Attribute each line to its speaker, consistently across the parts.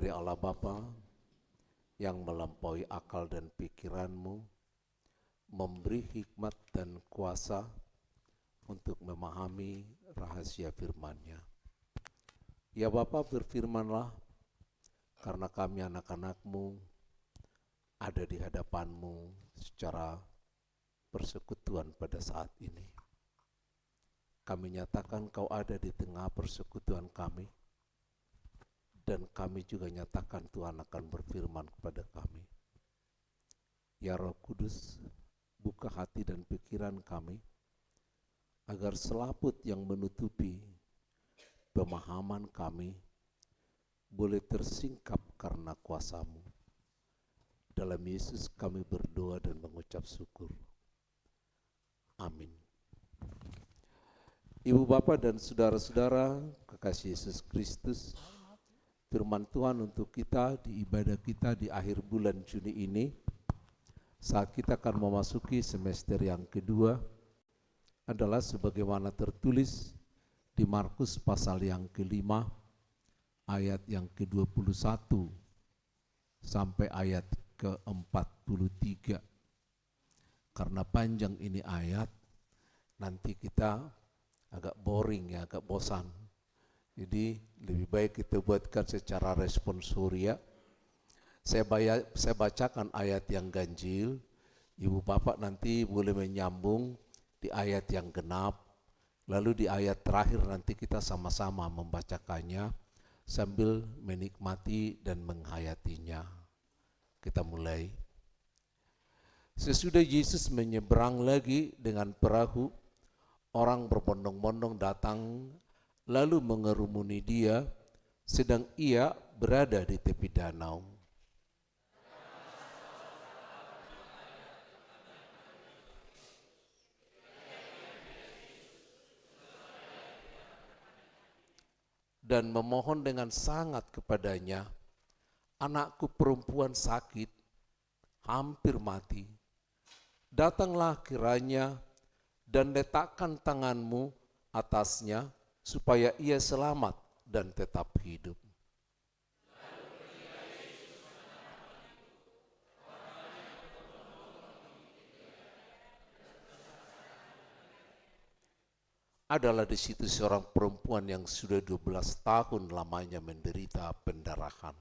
Speaker 1: dari Allah Bapa yang melampaui akal dan pikiranmu, memberi hikmat dan kuasa untuk memahami rahasia firman-Nya. Ya Bapa, berfirmanlah, karena kami anak-anak-Mu ada di hadapan-Mu secara persekutuan pada saat ini. Kami nyatakan Kau ada di tengah persekutuan kami, dan kami juga nyatakan Tuhan akan berfirman kepada kami. Ya Roh Kudus, buka hati dan pikiran kami, agar selaput yang menutupi pemahaman kami boleh tersingkap karena kuasa-Mu. Dalam Yesus kami berdoa dan mengucap syukur. Amin. Ibu Bapa dan saudara-saudara, kekasih Yesus Kristus, firman Tuhan untuk kita di ibadah kita di akhir bulan Juni ini, saat kita akan memasuki semester yang kedua, adalah sebagaimana tertulis di Markus pasal yang ke-5, ayat yang ke-21 sampai ayat ke-43. Karena panjang ini ayat, nanti kita agak boring ya, agak bosan. Jadi lebih baik kita buatkan secara responsoria. Saya bacakan ayat yang ganjil, Ibu Bapak nanti boleh menyambung di ayat yang genap, lalu di ayat terakhir nanti kita sama-sama membacakannya sambil menikmati dan menghayatinya. Kita mulai. Sesudah Yesus menyeberang lagi dengan perahu, orang berbondong-bondong datang lalu mengerumuni Dia, sedang Ia berada di tepi danau. Dan memohon dengan sangat kepadanya, anakku perempuan sakit, hampir mati. Datanglah kiranya dan letakkan tanganmu atasnya, supaya ia selamat dan tetap hidup. Adalah di situ seorang perempuan yang sudah 12 tahun lamanya menderita pendarahan.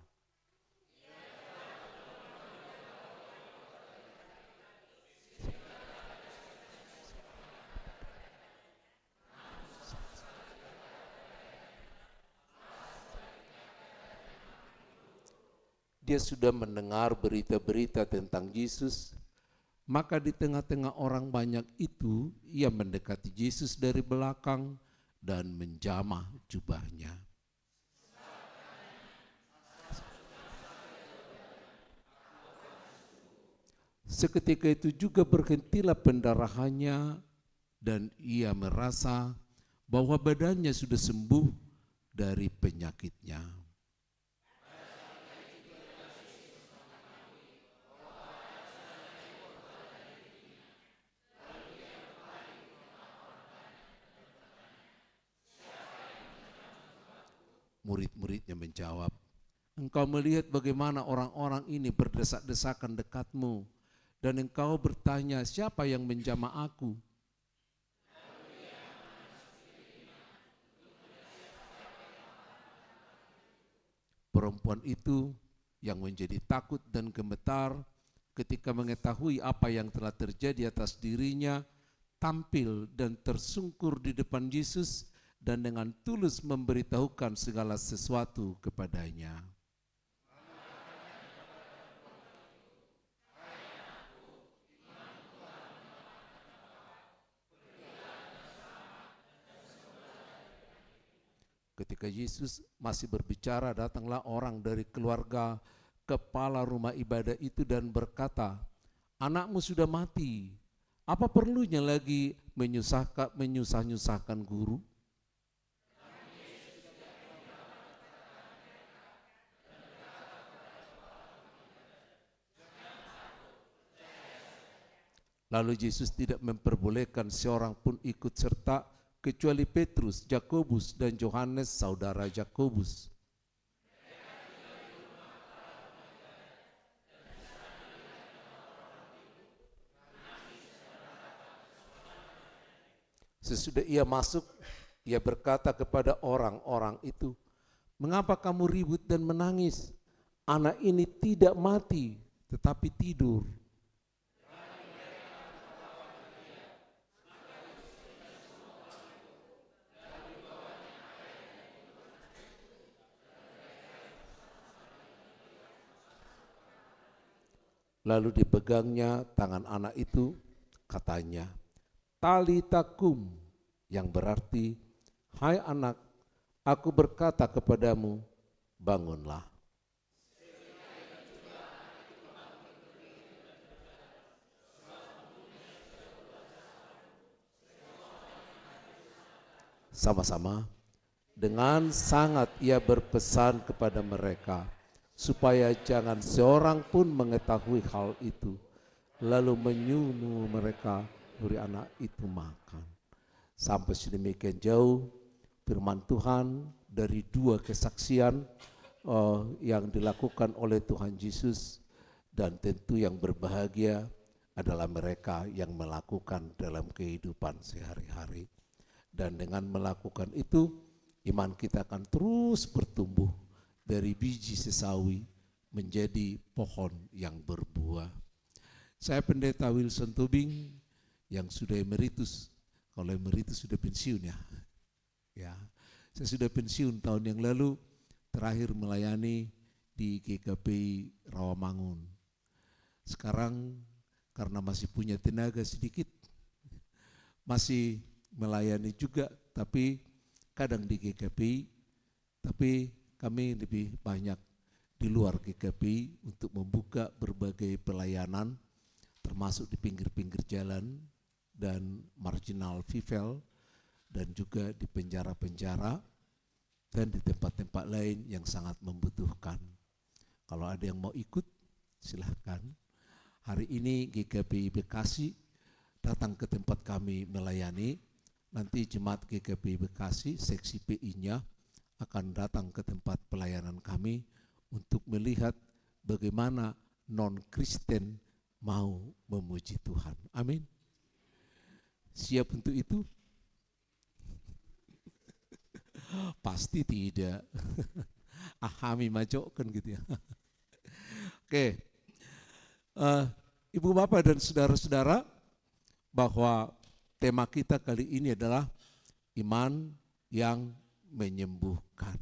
Speaker 1: Dia sudah mendengar berita-berita tentang Yesus, maka di tengah-tengah orang banyak itu, ia mendekati Yesus dari belakang dan menjamah jubahnya. Seketika itu juga berhentilah pendarahannya dan ia merasa bahwa badannya sudah sembuh dari penyakitnya. Murid-muridnya menjawab, engkau melihat bagaimana orang-orang ini berdesak-desakan dekatmu, dan engkau bertanya, siapa yang menjamah aku? Perempuan itu yang menjadi takut dan gemetar ketika mengetahui apa yang telah terjadi atas dirinya, tampil dan tersungkur di depan Yesus dan dengan tulus memberitahukan segala sesuatu kepadanya. Ketika Yesus masih berbicara, datanglah orang dari keluarga kepala rumah ibadah itu dan berkata, anakmu sudah mati, apa perlunya lagi menyusah-nyusahkan guru? Lalu Yesus tidak memperbolehkan seorang pun ikut serta kecuali Petrus, Yakobus, dan Yohanes saudara Yakobus. Sesudah ia masuk, ia berkata kepada orang-orang itu, "Mengapa kamu ribut dan menangis? Anak ini tidak mati, tetapi tidur." Lalu dipegangnya tangan anak itu, katanya, "Talita kum," yang berarti, "Hai anak, aku berkata kepadamu, bangunlah." Sama-sama, dengan sangat ia berpesan kepada mereka, supaya jangan seorang pun mengetahui hal itu, lalu menyuruh mereka beri anak itu makan. Sampai sedemikian jauh firman Tuhan dari dua kesaksian yang dilakukan oleh Tuhan Yesus, dan tentu yang berbahagia adalah mereka yang melakukan dalam kehidupan sehari-hari. Dan dengan melakukan itu, iman kita akan terus bertumbuh dari biji sesawi menjadi pohon yang berbuah. Saya Pendeta Wilson Tobing yang sudah emeritus. Kalau emeritus sudah pensiun ya. Ya, saya sudah pensiun tahun yang lalu, terakhir melayani di GKPI Rawamangun. Sekarang karena masih punya tenaga sedikit, masih melayani juga, tapi kadang di GKPI, tapi kami lebih banyak di luar GKPI untuk membuka berbagai pelayanan, termasuk di pinggir-pinggir jalan dan marginal vivel, dan juga di penjara-penjara dan di tempat-tempat lain yang sangat membutuhkan. Kalau ada yang mau ikut, silahkan. Hari ini GKPI Bekasi datang ke tempat kami melayani. Nanti jemaat GKPI Bekasi, seksi PI-nya akan datang ke tempat pelayanan kami untuk melihat bagaimana non-Kristen mau memuji Tuhan. Amin. Siap untuk itu? Pasti tidak. Ahami majokkan gitu ya. Oke. Ibu bapak dan saudara-saudara, bahwa tema kita kali ini adalah iman yang menyembuhkan.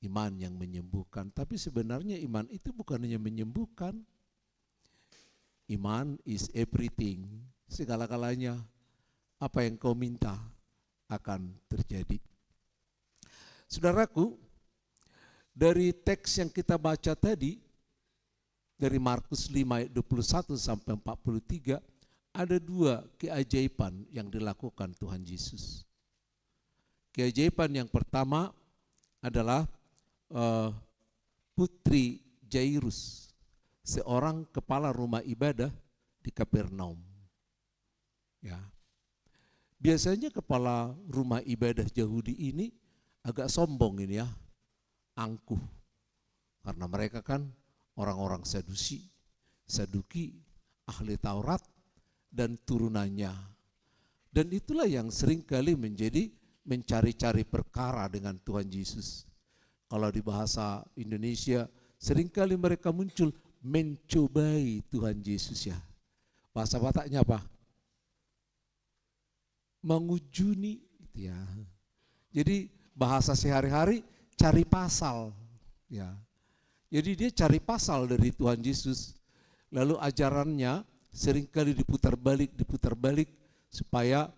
Speaker 1: Iman yang menyembuhkan. Tapi sebenarnya iman itu bukan hanya menyembuhkan. Iman is everything. Segala-galanya. Apa yang kau minta akan terjadi. Saudaraku, dari teks yang kita baca tadi, dari Markus 5 ayat 21 sampai 43, ada dua keajaiban yang dilakukan Tuhan Yesus. Keajaiban yang pertama adalah putri Jairus, seorang kepala rumah ibadah di Kapernaum. Ya. Biasanya kepala rumah ibadah Yahudi ini agak sombong ini ya, angkuh. Karena mereka kan orang-orang Saduki, ahli Taurat, dan turunannya. Dan itulah yang seringkali menjadi mencari-cari perkara dengan Tuhan Yesus. Kalau di bahasa Indonesia, seringkali mereka muncul mencobai Tuhan Yesus ya. Bahasa Bataknya apa? Mengujuni gitu ya. Jadi bahasa sehari-hari cari pasal ya. Jadi dia cari pasal dari Tuhan Yesus. Lalu ajarannya seringkali diputar balik supaya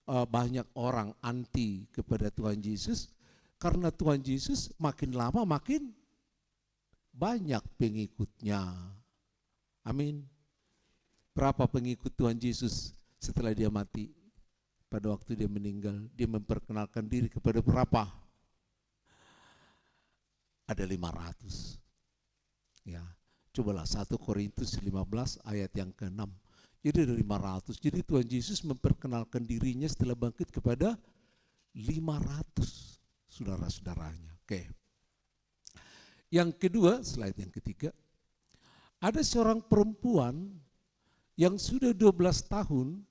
Speaker 1: banyak orang anti kepada Tuhan Yesus, karena Tuhan Yesus makin lama makin banyak pengikutnya. Amin. Berapa pengikut Tuhan Yesus setelah dia mati? Pada waktu dia meninggal, dia memperkenalkan diri kepada berapa? Ada 500. Ya. Cobalah 1 Korintus 15 ayat yang ke-6. Jadi ada 500. Jadi Tuhan Yesus memperkenalkan dirinya setelah bangkit kepada 500 saudara-saudaranya. Oke. Yang kedua, slide yang ketiga. Ada seorang perempuan yang sudah 12 tahun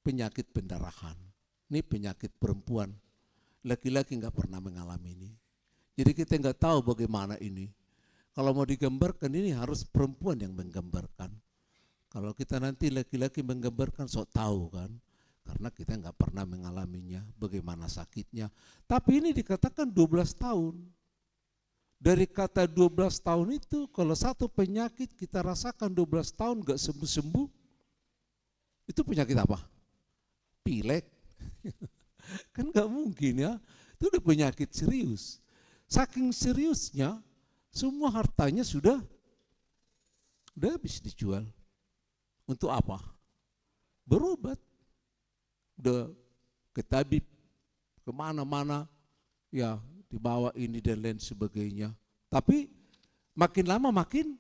Speaker 1: penyakit pendarahan. Ini penyakit perempuan. Laki-laki nggak pernah mengalami ini. Jadi kita nggak tahu bagaimana ini. Kalau mau digambarkan ini harus perempuan yang menggambarkan. Kalau kita nanti laki-laki menggambarkan sok tahu kan. Karena kita nggak pernah mengalaminya, bagaimana sakitnya. Tapi ini dikatakan 12 tahun. Dari kata 12 tahun itu, kalau satu penyakit kita rasakan 12 tahun nggak sembuh-sembuh, itu penyakit apa? Pilek. Kan nggak mungkin ya, itu udah penyakit serius. Saking seriusnya, semua hartanya sudah habis dijual. Untuk apa? Berobat. Udah ke tabib, kemana-mana, ya dibawa ini dan lain sebagainya. Tapi makin lama makin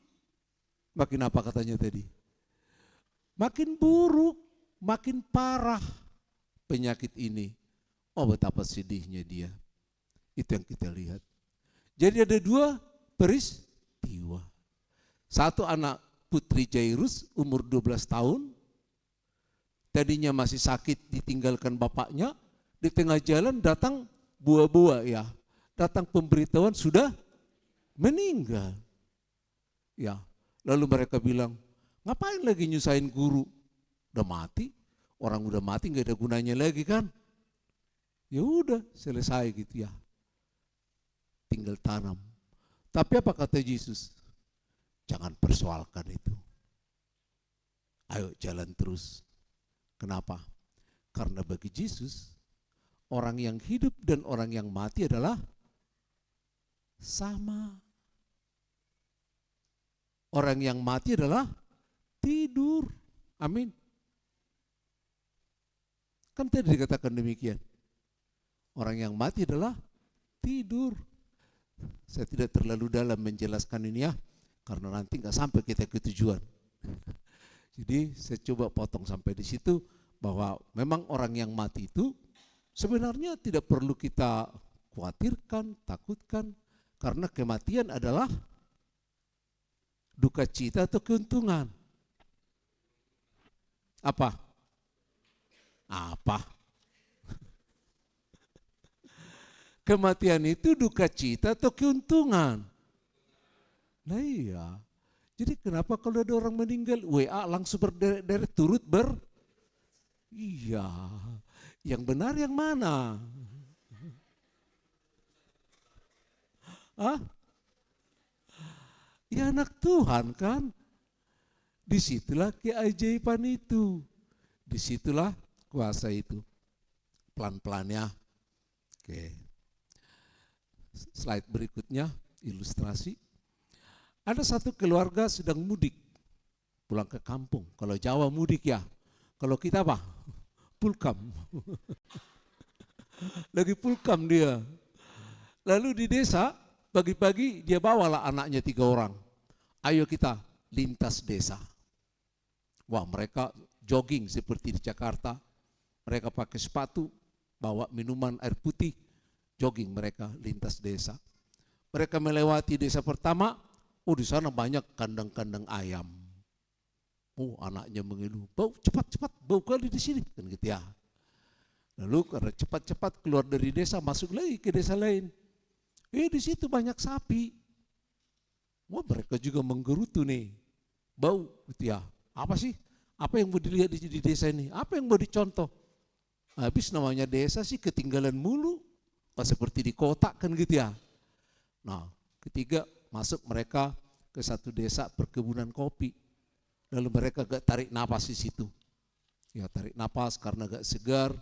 Speaker 1: apa katanya tadi? Makin buruk, makin parah penyakit ini. Oh betapa sedihnya dia. Itu yang kita lihat. Jadi ada 2 peristiwa. Satu anak putri Jairus umur 12 tahun. Tadinya masih sakit ditinggalkan bapaknya. Di tengah jalan datang buah-buah ya. Datang pemberitahuan sudah meninggal. Ya, lalu mereka bilang, ngapain lagi nyusahin guru? Udah mati, orang udah mati nggak ada gunanya lagi kan? Ya udah selesai gitu ya. Tinggal tanam. Tapi apa kata Yesus? Jangan persoalkan itu. Ayo jalan terus. Kenapa? Karena bagi Yesus, orang yang hidup dan orang yang mati adalah sama. Orang yang mati adalah tidur. Amin. Kan tadi dikatakan demikian. Orang yang mati adalah tidur. Saya tidak terlalu dalam menjelaskan ini ya, karena nanti nggak sampai kita ke tujuan. Jadi saya coba potong sampai di situ bahwa memang orang yang mati itu sebenarnya tidak perlu kita khawatirkan, takutkan, karena kematian adalah duka cita atau keuntungan. Apa? Kematian itu duka cita atau keuntungan? Nah iya. Jadi kenapa kalau ada orang meninggal, WA langsung berderet turut Iya. Yang benar yang mana? Ya anak Tuhan kan. Disitulah keajaiban itu. Disitulah kuasa itu. Pelan-pelan ya. Oke. Slide berikutnya, ilustrasi. Ada satu keluarga sedang mudik, pulang ke kampung. Kalau Jawa mudik ya, kalau kita apa? Pulkam. Lagi pulkam dia. Lalu di desa, pagi-pagi dia bawalah anaknya 3 orang. Ayo kita lintas desa. Wah mereka jogging seperti di Jakarta. Mereka pakai sepatu, bawa minuman air putih, jogging mereka lintas desa. Mereka melewati desa pertama, di sana banyak kandang-kandang ayam. Anaknya mengeluh, bau cepat-cepat, bau kali di sini, kan gitu ya. Lalu karena cepat-cepat keluar dari desa, masuk lagi ke desa lain. Di situ banyak sapi. Mereka juga menggerutu nih, bau, gitu ya. Apa sih? Apa yang mau dilihat di desa ini? Apa yang mau dicontoh? Habis namanya desa sih ketinggalan mulu. Seperti di kota kan gitu ya. Nah, ketiga masuk mereka ke satu desa perkebunan kopi. Lalu mereka gak tarik napas di situ. Ya tarik napas karena gak segar.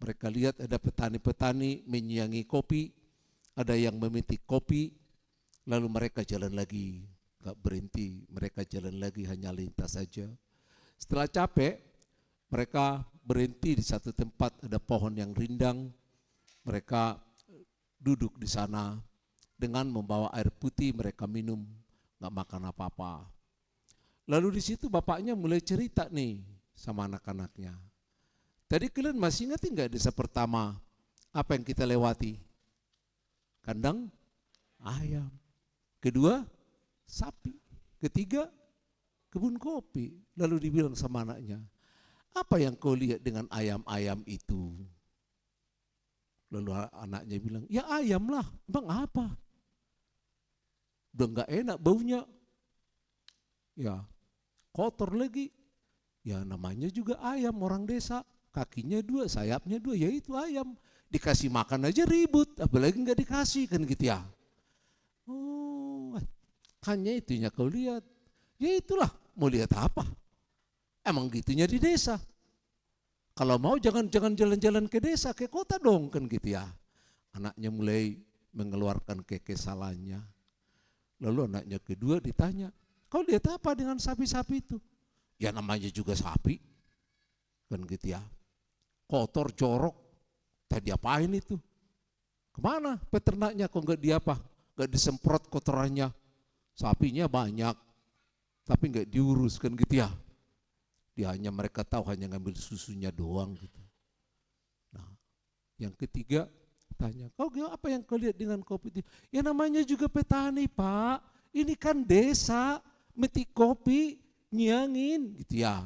Speaker 1: Mereka lihat ada petani-petani menyiangi kopi. Ada yang memetik kopi. Lalu mereka jalan lagi. Gak berhenti, mereka jalan lagi hanya lintas saja. Setelah capek, mereka berhenti di satu tempat, ada pohon yang rindang. Mereka duduk di sana dengan membawa air putih, mereka minum, gak makan apa-apa. Lalu di situ bapaknya mulai cerita nih sama anak-anaknya. Tadi kalian masih ingat enggak desa pertama apa yang kita lewati? Kandang ayam. Kedua, sapi. Ketiga, kebun kopi. Lalu dibilang sama anaknya, apa yang kau lihat dengan ayam-ayam itu? Lalu anaknya bilang, ya ayam lah, emang apa? Udah gak enak baunya. Ya, kotor lagi. Ya namanya juga ayam orang desa. Kakinya 2, sayapnya 2, ya itu ayam. Dikasih makan aja ribut, apalagi gak dikasih, kan gitu ya. Oh, hanya itunya kau lihat. Ya itulah, mau lihat apa? Emang gitunya di desa. Kalau mau jangan jalan-jalan ke desa, ke kota dong, kan gitu ya. Anaknya mulai mengeluarkan kekesalannya. Lalu anaknya kedua ditanya, kau lihat apa dengan sapi-sapi itu? Ya namanya juga sapi, kan gitu ya. Kotor, jorok, tadi apain itu? Kemana peternaknya kok nggak diapa? Nggak disemprot kotorannya. Sapinya banyak, tapi nggak diurus, kan gitu ya. Dia hanya, mereka tahu hanya ngambil susunya doang gitu. Nah, yang ketiga tanya, kau apa yang kau lihat dengan kopi itu? Ya namanya juga petani Pak, ini kan desa, metik kopi, nyiangin gitu ya.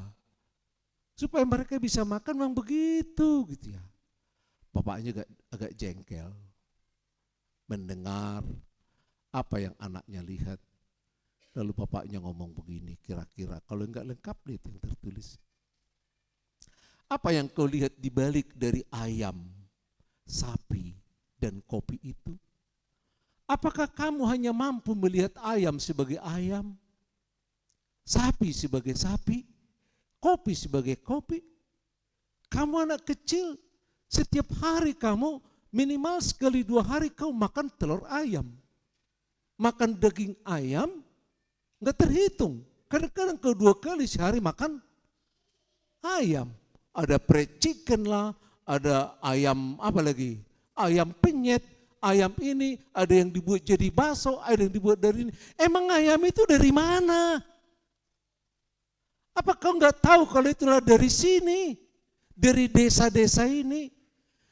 Speaker 1: Supaya mereka bisa makan memang begitu gitu ya. Bapaknya agak jengkel mendengar apa yang anaknya lihat. Lalu bapaknya ngomong begini, kira-kira kalau enggak lengkap lihat yang tertulis. Apa yang kau lihat di balik dari ayam, sapi, dan kopi itu? Apakah kamu hanya mampu melihat ayam sebagai ayam, sapi sebagai sapi, kopi sebagai kopi? Kamu anak kecil, setiap hari kamu minimal sekali 2 hari kau makan telur ayam. Makan daging ayam, nggak terhitung. Kadang-kadang kau 2 kali sehari makan ayam. Ada fried chicken lah, ada ayam apa lagi? Ayam penyet, ayam ini, ada yang dibuat jadi bakso, ada yang dibuat dari ini. Emang ayam itu dari mana? Apa kau nggak tahu kalau itulah dari sini, dari desa-desa ini?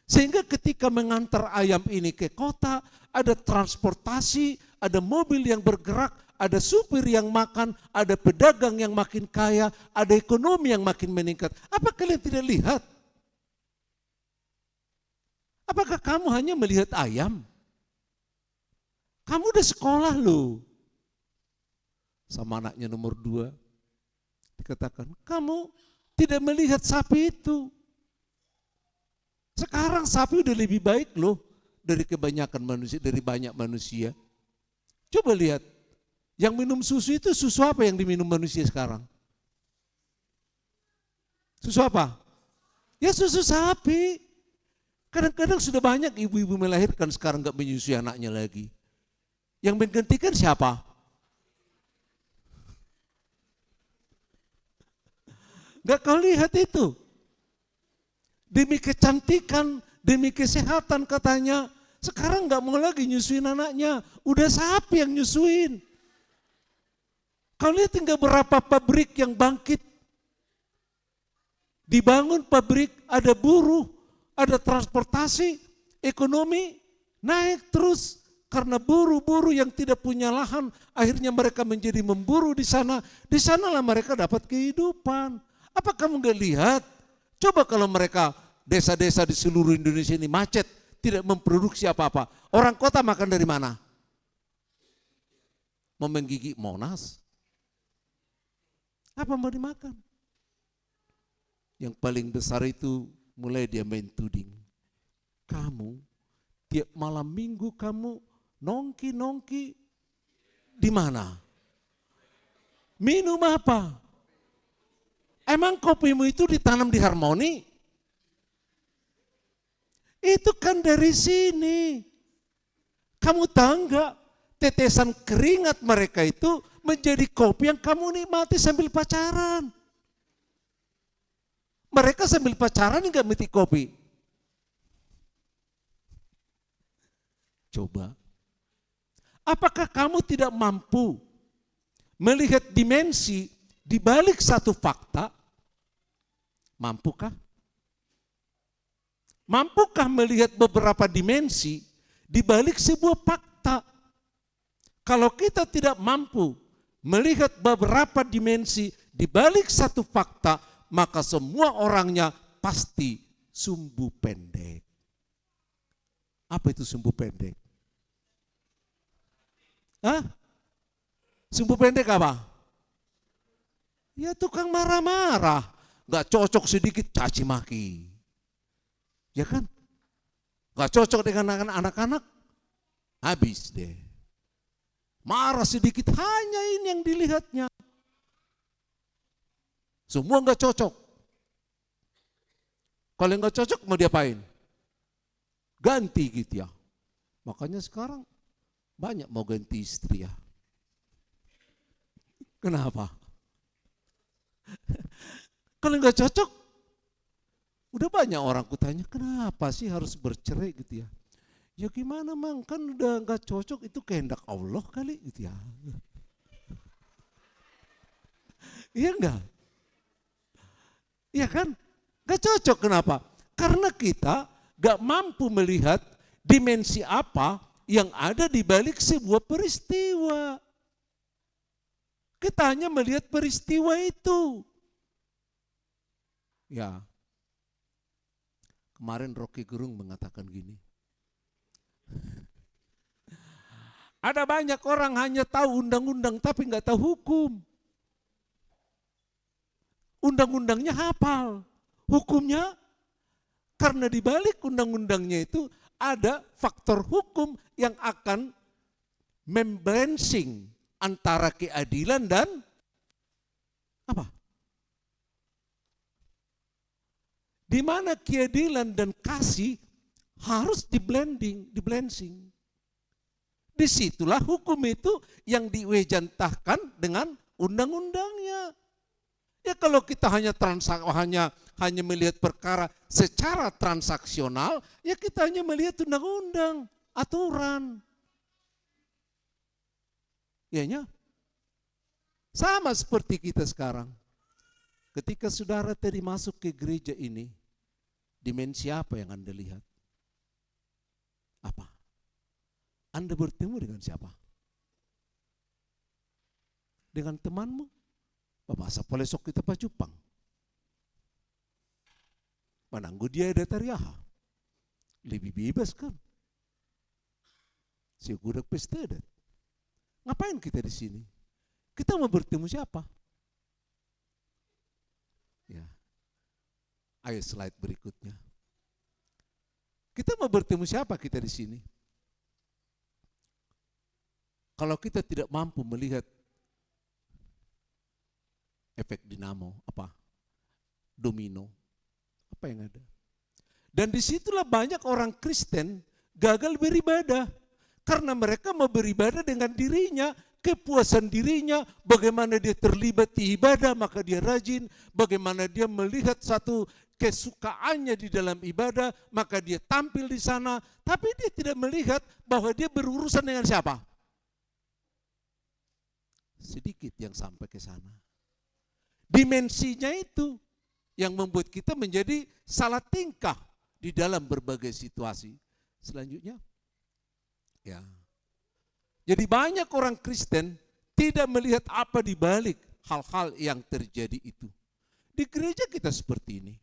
Speaker 1: Sehingga ketika mengantar ayam ini ke kota, ada transportasi, ada mobil yang bergerak, ada supir yang makan, ada pedagang yang makin kaya, ada ekonomi yang makin meningkat. Apa kalian tidak lihat? Apakah kamu hanya melihat ayam? Kamu udah sekolah loh. Sama anaknya nomor 2, dikatakan, kamu tidak melihat sapi itu. Sekarang sapi udah lebih baik loh dari kebanyakan manusia, dari banyak manusia. Coba lihat, yang minum susu itu susu apa yang diminum manusia sekarang? Susu apa? Ya susu sapi. Kadang-kadang sudah banyak ibu-ibu melahirkan sekarang gak menyusui anaknya lagi. Yang menggantikan siapa? Gak kau lihat itu? Demi kecantikan, demi kesehatan katanya, sekarang gak mau lagi nyusuin anaknya, udah sapi yang nyusuin. Kau lihat tinggal berapa pabrik yang bangkit. Dibangun pabrik, ada buruh, ada transportasi, ekonomi naik terus. Karena buruh-buruh yang tidak punya lahan, akhirnya mereka menjadi memburu di sana. Di sanalah mereka dapat kehidupan. Apa kamu gak lihat? Coba kalau mereka desa-desa di seluruh Indonesia ini macet, tidak memproduksi apa-apa. Orang kota makan dari mana? Mau menggigit Monas? Apa mau dimakan? Yang paling besar itu mulai dia main tuding. Kamu tiap malam minggu kamu nongki-nongki di mana? Minum apa? Emang kopimu itu ditanam di Harmoni? Itu kan dari sini. Kamu tahu enggak, tetesan keringat mereka itu menjadi kopi yang kamu nikmati sambil pacaran. Mereka sambil pacaran enggak metik kopi. Coba. Apakah kamu tidak mampu melihat dimensi di balik satu fakta? Mampukah? Mampukah melihat beberapa dimensi di balik sebuah fakta? Kalau kita tidak mampu melihat beberapa dimensi di balik satu fakta, maka semua orangnya pasti sumbu pendek. Apa itu sumbu pendek? Hah? Sumbu pendek apa? Ya tukang marah-marah, gak cocok sedikit caci maki. Ya kan? Gak cocok dengan anak-anak, habis deh. Marah sedikit, hanya ini yang dilihatnya. Semua gak cocok. Kalau gak cocok mau diapain? Ganti gitu ya. Makanya sekarang banyak mau ganti istri ya. Kenapa? Kalau nggak cocok, udah banyak orang kutanya, kenapa sih harus bercerai gitu ya? Ya gimana mang, kan udah nggak cocok, itu kehendak Allah kali gitu ya. Iya enggak? Iya kan? Nggak cocok, kenapa? Karena kita nggak mampu melihat dimensi apa yang ada di balik sebuah peristiwa. Kita hanya melihat peristiwa itu. Ya, kemarin Rocky Gerung mengatakan gini, ada banyak orang hanya tahu undang-undang tapi nggak tahu hukum. Undang-undangnya hafal, hukumnya karena di balik undang-undangnya itu ada faktor hukum yang akan membalancing antara keadilan dan apa? Di mana keadilan dan kasih harus dibalancing. Disitulah hukum itu yang diwejantahkan dengan undang-undangnya. Ya kalau kita hanya melihat perkara secara transaksional, ya kita hanya melihat undang-undang, aturan. Ianya sama seperti kita sekarang. Ketika saudara tadi masuk ke gereja ini, dimensi apa yang Anda lihat? Apa? Anda bertemu dengan siapa? Dengan temanmu? Masa polesok kita pacupang. Mananggu dia ada tariaha. Lebih bebas kan? Si gudak pesta. Ngapain kita di sini? Kita mau bertemu siapa? Ya. Ayo slide berikutnya. Kita mau bertemu siapa kita di sini? Kalau kita tidak mampu melihat efek dinamo, apa? Domino. Apa yang ada? Dan disitulah banyak orang Kristen gagal beribadah. Karena mereka mau beribadah dengan dirinya, kepuasan dirinya, bagaimana dia terlibat di ibadah, maka dia rajin, bagaimana dia melihat satu kesukaannya di dalam ibadah, maka dia tampil di sana, tapi dia tidak melihat bahwa dia berurusan dengan siapa? Sedikit yang sampai ke sana. Dimensinya itu yang membuat kita menjadi salah tingkah di dalam berbagai situasi. Selanjutnya, ya. Jadi banyak orang Kristen tidak melihat apa di balik hal-hal yang terjadi itu. Di gereja kita seperti ini.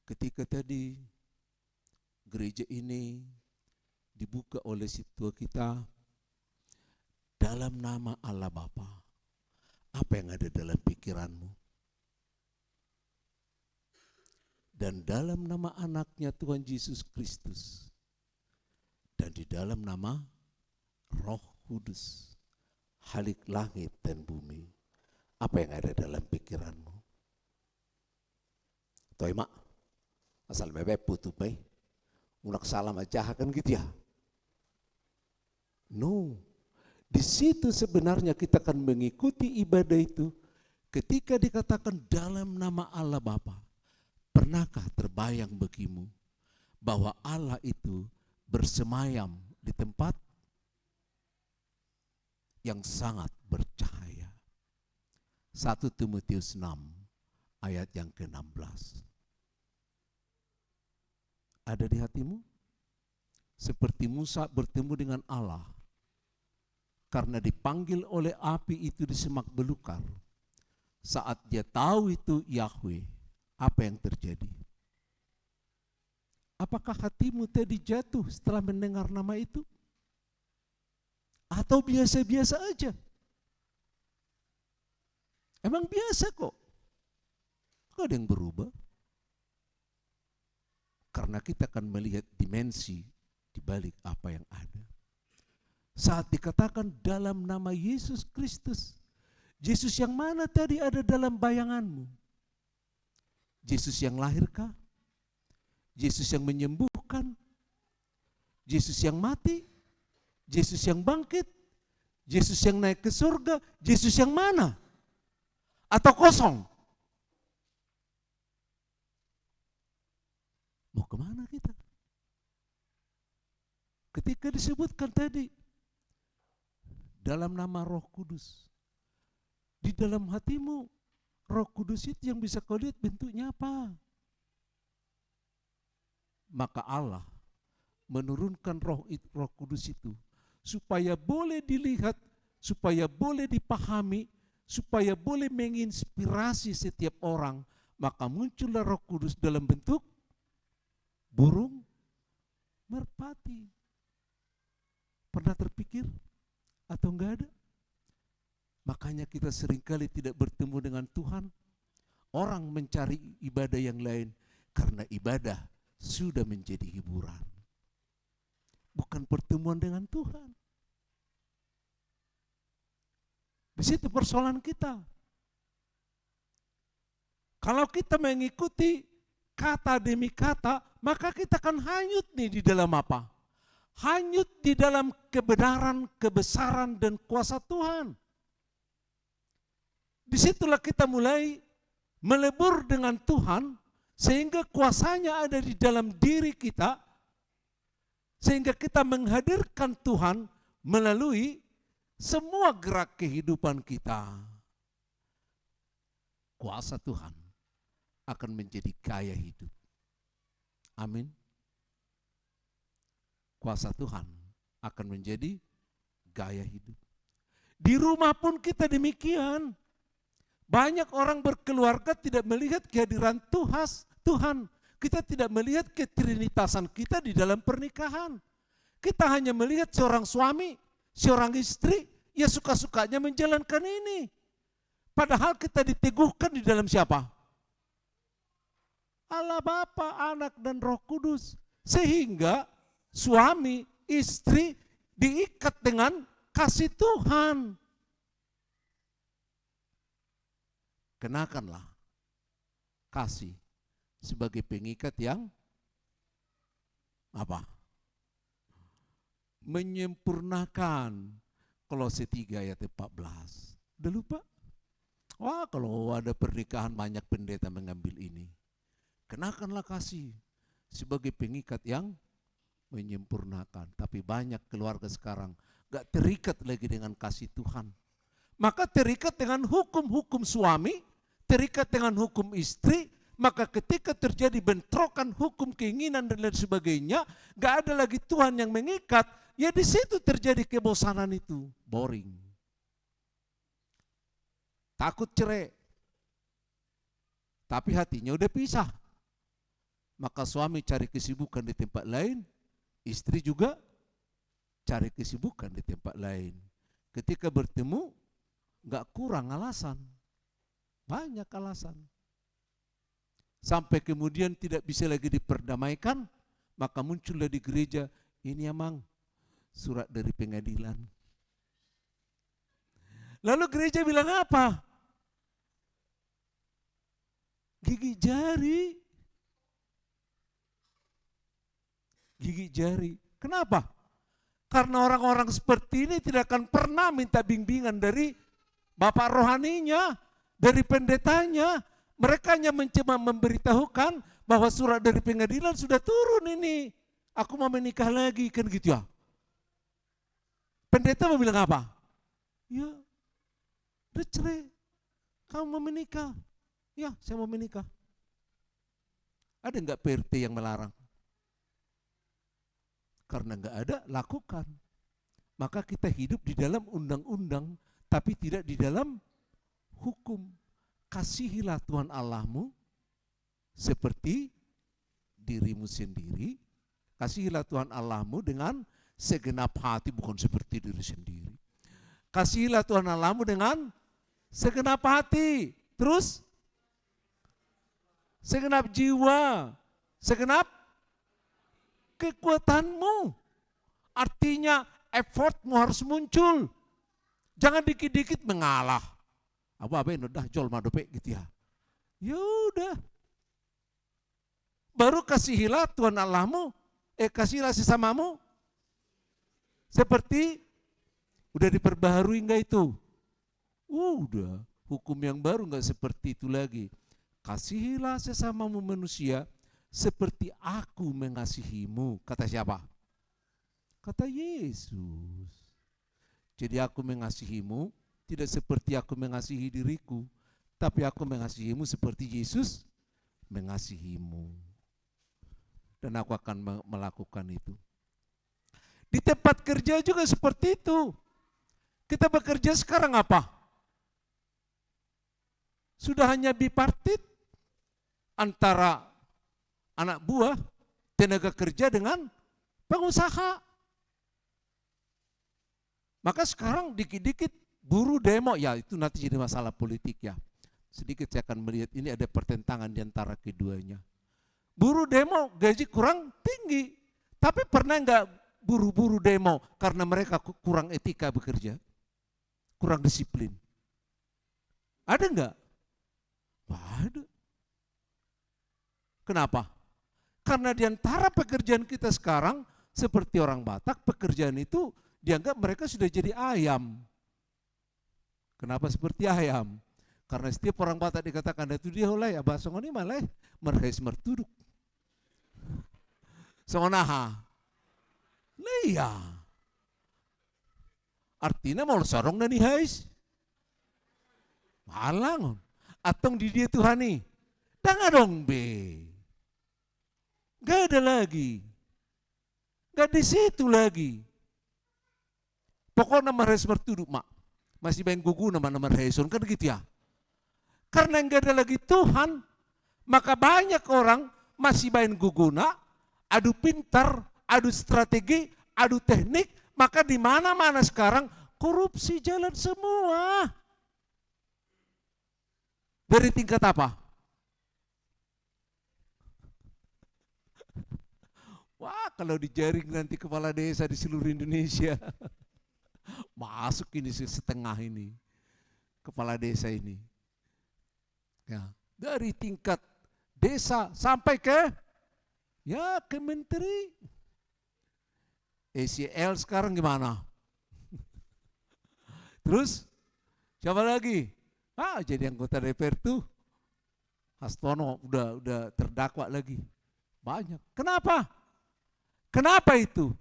Speaker 1: Ketika tadi gereja ini dibuka oleh situa kita dalam nama Allah Bapa, apa yang ada dalam pikiranmu? Dan dalam nama anaknya Tuhan Yesus Kristus, dan di dalam nama Roh Kudus, Halik langit dan bumi, apa yang ada dalam pikiranmu? Toy mak, asal bebek putu bay, unak salam aja kan gitu ya? No, di situ sebenarnya kita akan mengikuti ibadah itu ketika dikatakan dalam nama Allah Bapa. Pernahkah terbayang bagimu bahwa Allah itu bersemayam di tempat yang sangat bercahaya? 1 Timotius 6 ayat yang ke-16. Ada di hatimu? Seperti Musa bertemu dengan Allah karena dipanggil oleh api itu di semak belukar. Saat dia tahu itu Yahweh, apa yang terjadi? Apakah hatimu tadi jatuh setelah mendengar nama itu? Atau biasa-biasa aja? Emang biasa kok. Gak ada yang berubah. Karena kita akan melihat dimensi di balik apa yang ada. Saat dikatakan dalam nama Yesus Kristus, Yesus yang mana tadi ada dalam bayanganmu? Yesus yang lahirkah? Yesus yang menyembuhkan? Yesus yang mati? Yesus yang bangkit? Yesus yang naik ke surga? Yesus yang mana? Atau kosong? Mau kemana kita? Ketika disebutkan tadi, dalam nama Roh Kudus, di dalam hatimu, Roh Kudus itu yang bisa kau lihat bentuknya apa? Maka Allah menurunkan Roh Kudus itu supaya boleh dilihat, supaya boleh dipahami, supaya boleh menginspirasi setiap orang. Maka muncullah Roh Kudus dalam bentuk burung merpati. Pernah terpikir atau enggak ada? Makanya kita seringkali tidak bertemu dengan Tuhan. Orang mencari ibadah yang lain karena ibadah sudah menjadi hiburan. Bukan pertemuan dengan Tuhan. Di situ persoalan kita. Kalau kita mengikuti kata demi kata, maka kita akan hanyut nih di dalam apa? Hanyut di dalam kebenaran, kebesaran, dan kuasa Tuhan. Disitulah kita mulai melebur dengan Tuhan, sehingga kuasanya ada di dalam diri kita, sehingga kita menghadirkan Tuhan melalui semua gerak kehidupan kita. Kuasa Tuhan akan menjadi gaya hidup. Amin. Kuasa Tuhan akan menjadi gaya hidup. Di rumah pun kita demikian. Banyak orang berkeluarga tidak melihat kehadiran Tuhan. Kita tidak melihat ketrinitasan kita di dalam pernikahan. Kita hanya melihat seorang suami, seorang istri, ya suka-sukanya menjalankan ini. Padahal kita diteguhkan di dalam siapa? Allah Bapa, Anak, dan Roh Kudus. Sehingga suami, istri diikat dengan kasih Tuhan. Kenakanlah kasih sebagai pengikat yang apa? Menyempurnakan. Kolose 3 ayat 14. Udah lupa? Wah, kalau ada pernikahan banyak pendeta mengambil ini. Kenakanlah kasih sebagai pengikat yang menyempurnakan. Tapi banyak keluarga sekarang gak terikat lagi dengan kasih Tuhan. Maka terikat dengan hukum-hukum suami, terikat dengan hukum istri. Maka ketika terjadi bentrokan hukum, keinginan, dan lain sebagainya, gak ada lagi Tuhan yang mengikat. Ya di situ terjadi kebosanan itu, boring. Takut cerai, tapi hatinya udah pisah. Maka suami cari kesibukan di tempat lain, istri juga cari kesibukan di tempat lain. Ketika bertemu, gak kurang alasan, banyak alasan. Sampai kemudian tidak bisa lagi diperdamaikan, maka muncullah di gereja, ini emang surat dari pengadilan. Lalu gereja bilang apa? Gigi jari. Gigi jari. Kenapa? Karena orang-orang seperti ini tidak akan pernah minta bimbingan dari bapak rohaninya, dari pendetanya. Mereka hanya mencoba memberitahukan bahwa surat dari pengadilan sudah turun ini. Aku mau menikah lagi, kan gitu ya. Pendeta mau bilang apa? Ya, udah cerai. Kamu mau menikah? Ya, saya mau menikah. Ada enggak PRT yang melarang? Karena enggak ada, lakukan. Maka kita hidup di dalam undang-undang, tapi tidak di dalam hukum. kasihilah Tuhan Allahmu seperti dirimu sendiri. Kasihilah Tuhan Allahmu dengan segenap hati, bukan seperti diri sendiri. Kasihilah Tuhan Allahmu dengan segenap hati. Terus segenap jiwa, segenap kekuatanmu. Artinya effortmu harus muncul. Jangan dikit-dikit mengalah. Apa ini udah jol madope gitu ya. Ya udah. Baru kasihilah Tuhan Allahmu, kasihilah sesamamu seperti udah diperbaharui enggak itu? Udah, hukum yang baru enggak seperti itu lagi. Kasihilah sesamamu manusia seperti aku mengasihimu. Kata siapa? Kata Yesus. Jadi aku mengasihimu tidak seperti aku mengasihi diriku, tapi aku mengasihimu seperti Yesus mengasihimu. Dan aku akan melakukan itu. Di tempat kerja juga seperti itu. Kita bekerja sekarang apa? Sudah hanya bipartit antara anak buah, tenaga kerja dengan pengusaha. Maka sekarang dikit-dikit buruh demo, ya itu nanti jadi masalah politik ya. Sedikit saya akan melihat ini ada pertentangan di antara keduanya. Buruh demo gaji kurang tinggi, tapi pernah enggak buruh-buruh demo karena mereka kurang etika bekerja? Kurang disiplin? Ada enggak? Ada. Kenapa? Karena di antara pekerjaan kita sekarang, seperti orang Batak, pekerjaan itu dianggap mereka sudah jadi ayam. Kenapa seperti ayam? Karena setiap orang Batak dikatakan, itu dia oleh, abah songoni malah merhais mertuduk. Songaha. Leia. Artinya mau sorong dan dihais. Malang. Atong di dia Tuhani. Danga dong be. Gak ada lagi. Gak di situ lagi. Pokoknya merhais mertuduk mak. Masih main gugu nama-nama merhaison kan gitu ya. Karena enggak ada lagi Tuhan, maka banyak orang masih main guguna, adu pintar, adu strategi, adu teknik, maka di mana-mana sekarang korupsi jalan semua. Dari tingkat apa? Wah, kalau dijaring nanti kepala desa di seluruh Indonesia. Masuk ini setengah ini. Kepala desa ini. Ya, dari tingkat desa sampai ke ke menteri. ACL sekarang gimana? Terus siapa lagi? Jadi anggota DPR tuh Hastono udah terdakwa lagi. Banyak. Kenapa? Kenapa itu?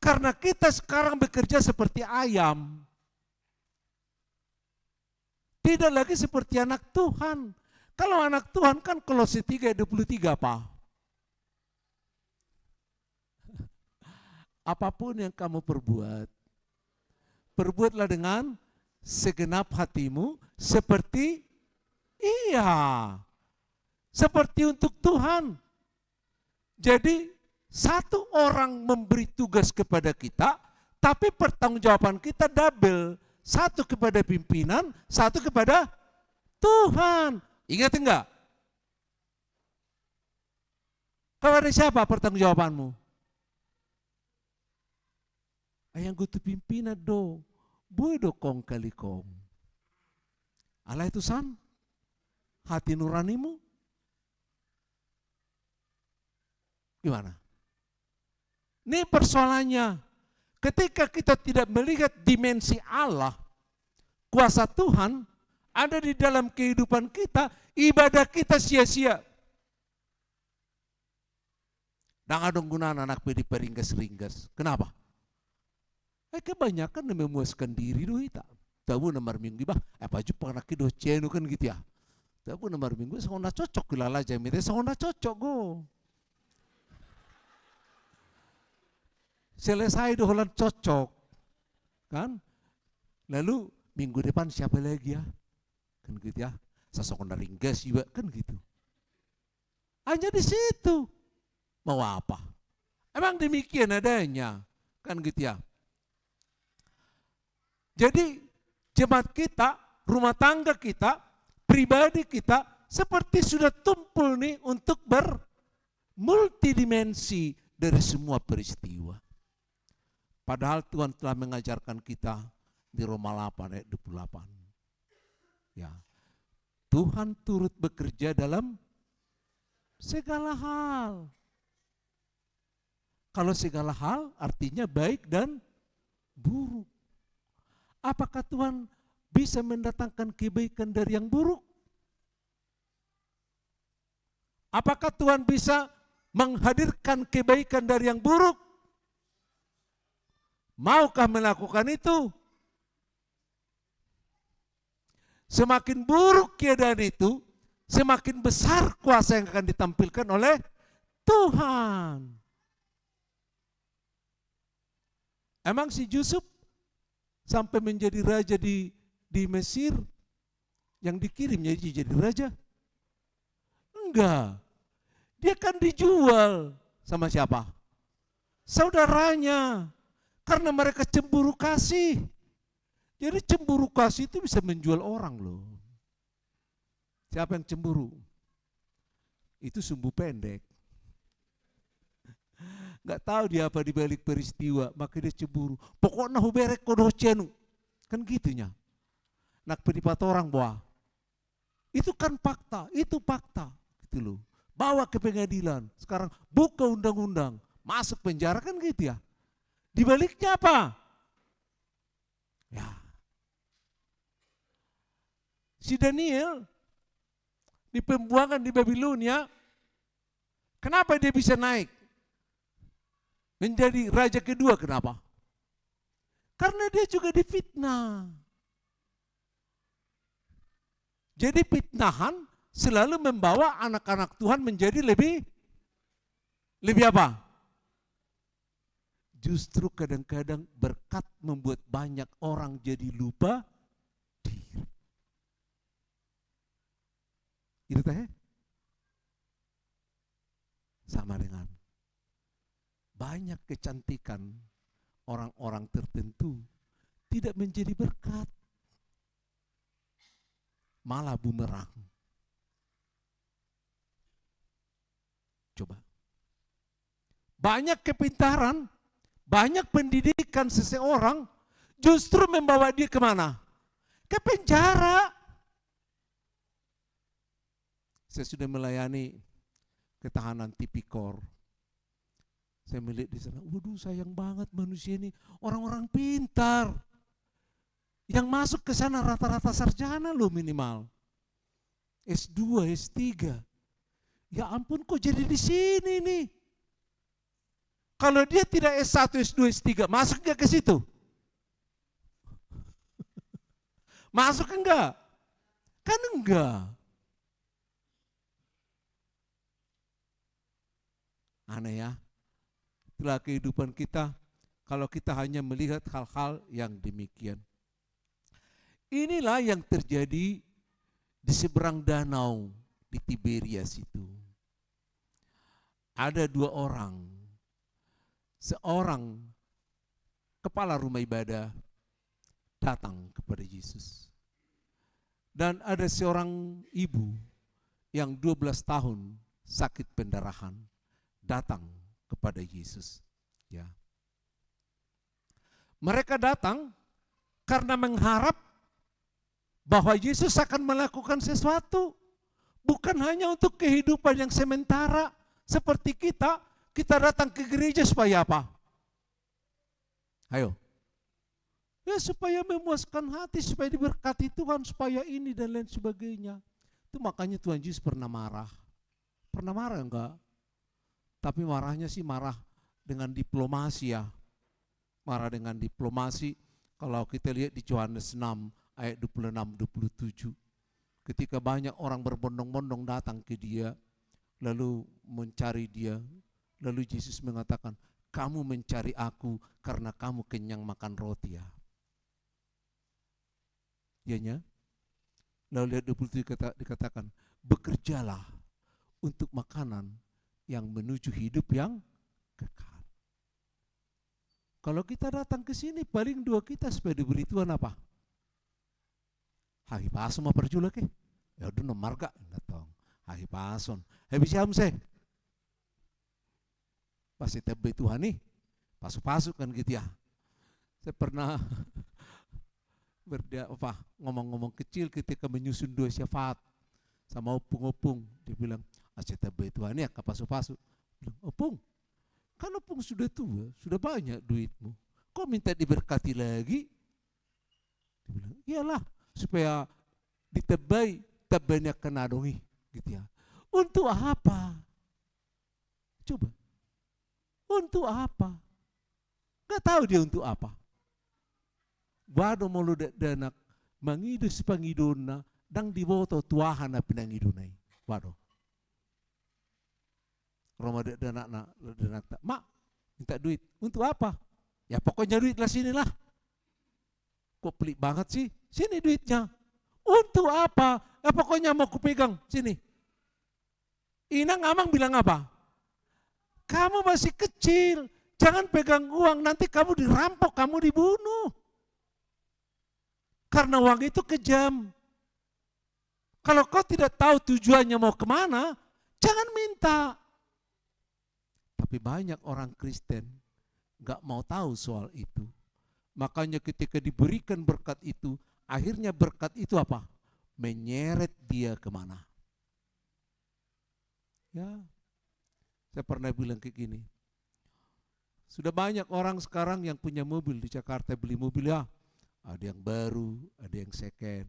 Speaker 1: Karena kita sekarang bekerja seperti ayam. Tidak lagi seperti anak Tuhan. Kalau anak Tuhan kan Kolose 3:23 apa? Apapun yang kamu perbuat, perbuatlah dengan segenap hatimu seperti seperti untuk Tuhan. Jadi satu orang memberi tugas kepada kita, tapi pertanggungjawaban kita double. Satu kepada pimpinan, satu kepada Tuhan. Ingat enggak? Kepada siapa pertanggungjawabanmu? Ayang gutu pimpinan do, boy do kong kali kong. Alah itu san, hati nuranimu. Gimana? Ini persoalannya. Ketika kita tidak melihat dimensi Allah, kuasa Tuhan ada di dalam kehidupan kita, ibadah kita sia-sia. Dan ada gunaan anak pedi peringgas-ringgas. Kenapa? Kebanyakan memuaskan diri doh kita. Tahu nomor minggu bah, apa juga anak itu cenu kan gitu ya. Tahu nomor minggu sekolah cocok lala jamite sekolah cocok go. Selesai doholan cocok, kan? Lalu minggu depan siapa lagi ya? Kan gitu ya. Sasokon daring gas juga kan gitu. Hanya di situ. Mau apa? Emang demikian adanya. Kan gitu ya. Jadi jemaat kita, rumah tangga kita, pribadi kita seperti sudah tumpul nih untuk bermultidimensi dari semua peristiwa. Padahal Tuhan telah mengajarkan kita di Roma 8 ayat 28. Ya. Tuhan turut bekerja dalam segala hal. Kalau segala hal artinya baik dan buruk. Apakah Tuhan bisa mendatangkan kebaikan dari yang buruk? Apakah Tuhan bisa menghadirkan kebaikan dari yang buruk? Maukah melakukan itu? Semakin buruk keadaan itu, semakin besar kuasa yang akan ditampilkan oleh Tuhan. Emang si Yusuf sampai menjadi raja di Mesir yang dikirim jadi raja? Enggak. Dia kan dijual sama siapa? Saudaranya. Karena mereka cemburu kasih. Jadi cemburu kasih itu bisa menjual orang loh. Siapa yang cemburu? Itu sumbu pendek. Nggak tahu dia apa di balik peristiwa, maka dia cemburu. Pokoknya huberek kodocenu. Kan gitunya. Nak penipat orang bahwa itu kan fakta, itu fakta. Gitu loh. Bawa ke pengadilan. Sekarang buka undang-undang, masuk penjara kan gitu ya. Di baliknya apa? Ya. Si Daniel di pembuangan di Babilonia, kenapa dia bisa naik? Menjadi raja kedua, kenapa? Karena dia juga difitnah. Jadi fitnahan selalu membawa anak-anak Tuhan menjadi lebih apa? Justru kadang-kadang berkat membuat banyak orang jadi lupa diri. Itu teh sama dengan banyak kecantikan orang-orang tertentu tidak menjadi berkat, malah bumerang. Coba. Banyak kepintaran, banyak pendidikan seseorang justru membawa dia kemana? Ke penjara. Saya sudah melayani ketahanan tipikor. Saya melihat di sana, waduh sayang banget manusia ini, orang-orang pintar. Yang masuk ke sana rata-rata sarjana loh minimal. S2, S3. Ya ampun kok jadi di sini nih. Kalau dia tidak S1, S2, S3, masuk nggak ke situ? Masuk enggak? Kan enggak. Aneh ya. Itulah kehidupan kita kalau kita hanya melihat hal-hal yang demikian. Inilah yang terjadi di seberang danau di Tiberias itu. Ada dua orang. Seorang kepala rumah ibadah datang kepada Yesus. Dan ada seorang ibu yang 12 tahun sakit pendarahan datang kepada Yesus. Ya. Mereka datang karena mengharap bahwa Yesus akan melakukan sesuatu. Bukan hanya untuk kehidupan yang sementara. Seperti kita datang ke gereja supaya apa? Ayo. Ya supaya memuaskan hati, supaya diberkati Tuhan, supaya ini dan lain sebagainya. Itu makanya Tuhan Yesus pernah marah. Pernah marah enggak? Tapi marahnya sih marah dengan diplomasi ya. Marah dengan diplomasi. Kalau kita lihat di Yohanes 6 ayat 26-27. Ketika banyak orang berbondong-bondong datang ke dia. Lalu mencari dia. Lalu Yesus mengatakan, kamu mencari aku karena kamu kenyang makan roti ya. Iyanya. Lalu lihat 27 dikatakan, bekerjalah untuk makanan yang menuju hidup yang kekal. Kalau kita datang ke sini, paling dua kita supaya diberi Tuhan apa? Hahi pason ma perjula ke? Ya udah no marga datang. Hahi pason. Habis saya. Pasti tebe Tuhan nih. Pasuk-pasuk kan gitu ya. Saya pernah ngomong-ngomong kecil ketika menyusun dua syafaat sama opung-opung. Dia bilang, asyik tebe Tuhan ya kapasuk-pasuk. Bilang, opung, kan opung sudah tua, sudah banyak duitmu. Kok minta diberkati lagi? Dia bilang, iyalah supaya ditebai banyak kena dongi gitu ya. Untuk apa? Coba. Untuk apa? Gak tahu dia untuk apa. Wado mulu danak mangidus pangidona dang diboto tuahan na pinangidunay. Wado. Roma danak mak minta duit. Untuk apa? Ya pokoknya duit lah sinilah. Kok pelik banget sih? Sini duitnya. Untuk apa? Ya pokoknya mau kupegang sini. Inang Amang bilang apa? Kamu masih kecil, jangan pegang uang, nanti kamu dirampok, kamu dibunuh. Karena uang itu kejam. Kalau kau tidak tahu tujuannya mau kemana, jangan minta. Tapi banyak orang Kristen gak mau tahu soal itu. Makanya ketika diberikan berkat itu, akhirnya berkat itu apa? Menyeret dia kemana? Ya, saya pernah bilang kayak gini. Sudah banyak orang sekarang yang punya mobil di Jakarta, beli mobil ya. Ada yang baru, ada yang second.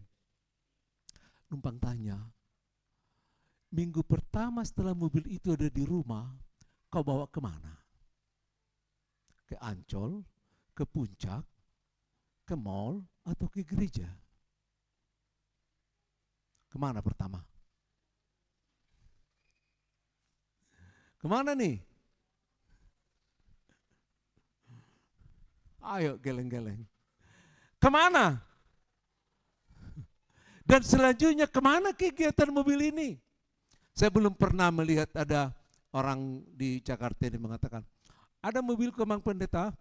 Speaker 1: Numpang tanya, minggu pertama setelah mobil itu ada di rumah, kau bawa kemana? Ke Ancol, ke Puncak, ke mall, atau ke gereja? Kemana pertama? Kemana nih? Ayo geleng-geleng. Kemana? Dan selanjutnya kemana kegiatan mobil ini? Saya belum pernah melihat ada orang di Jakarta ini mengatakan, ada mobil Kemang Pendeta,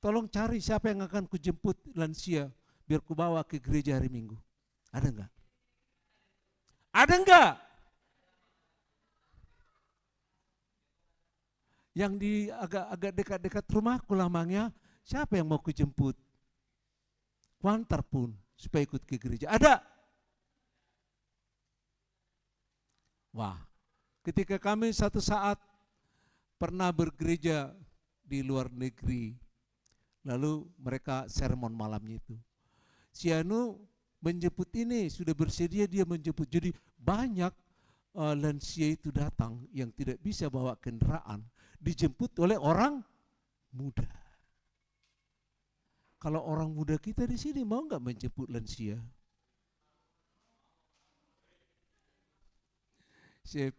Speaker 1: tolong cari siapa yang akan kujemput lansia biar kubawa ke gereja hari Minggu. Ada enggak? Ada enggak? Yang di agak dekat-dekat rumahku lamangnya, siapa yang mau kujemput? Kuantar pun supaya ikut ke gereja. Ada. Wah, ketika kami satu saat pernah bergereja di luar negeri, lalu mereka sermon malamnya itu. Si Anu menjemput ini, sudah bersedia dia menjemput. Jadi banyak lansia itu datang yang tidak bisa bawa kendaraan, dijemput oleh orang muda. Kalau orang muda kita di sini mau nggak menjemput lansia? Saya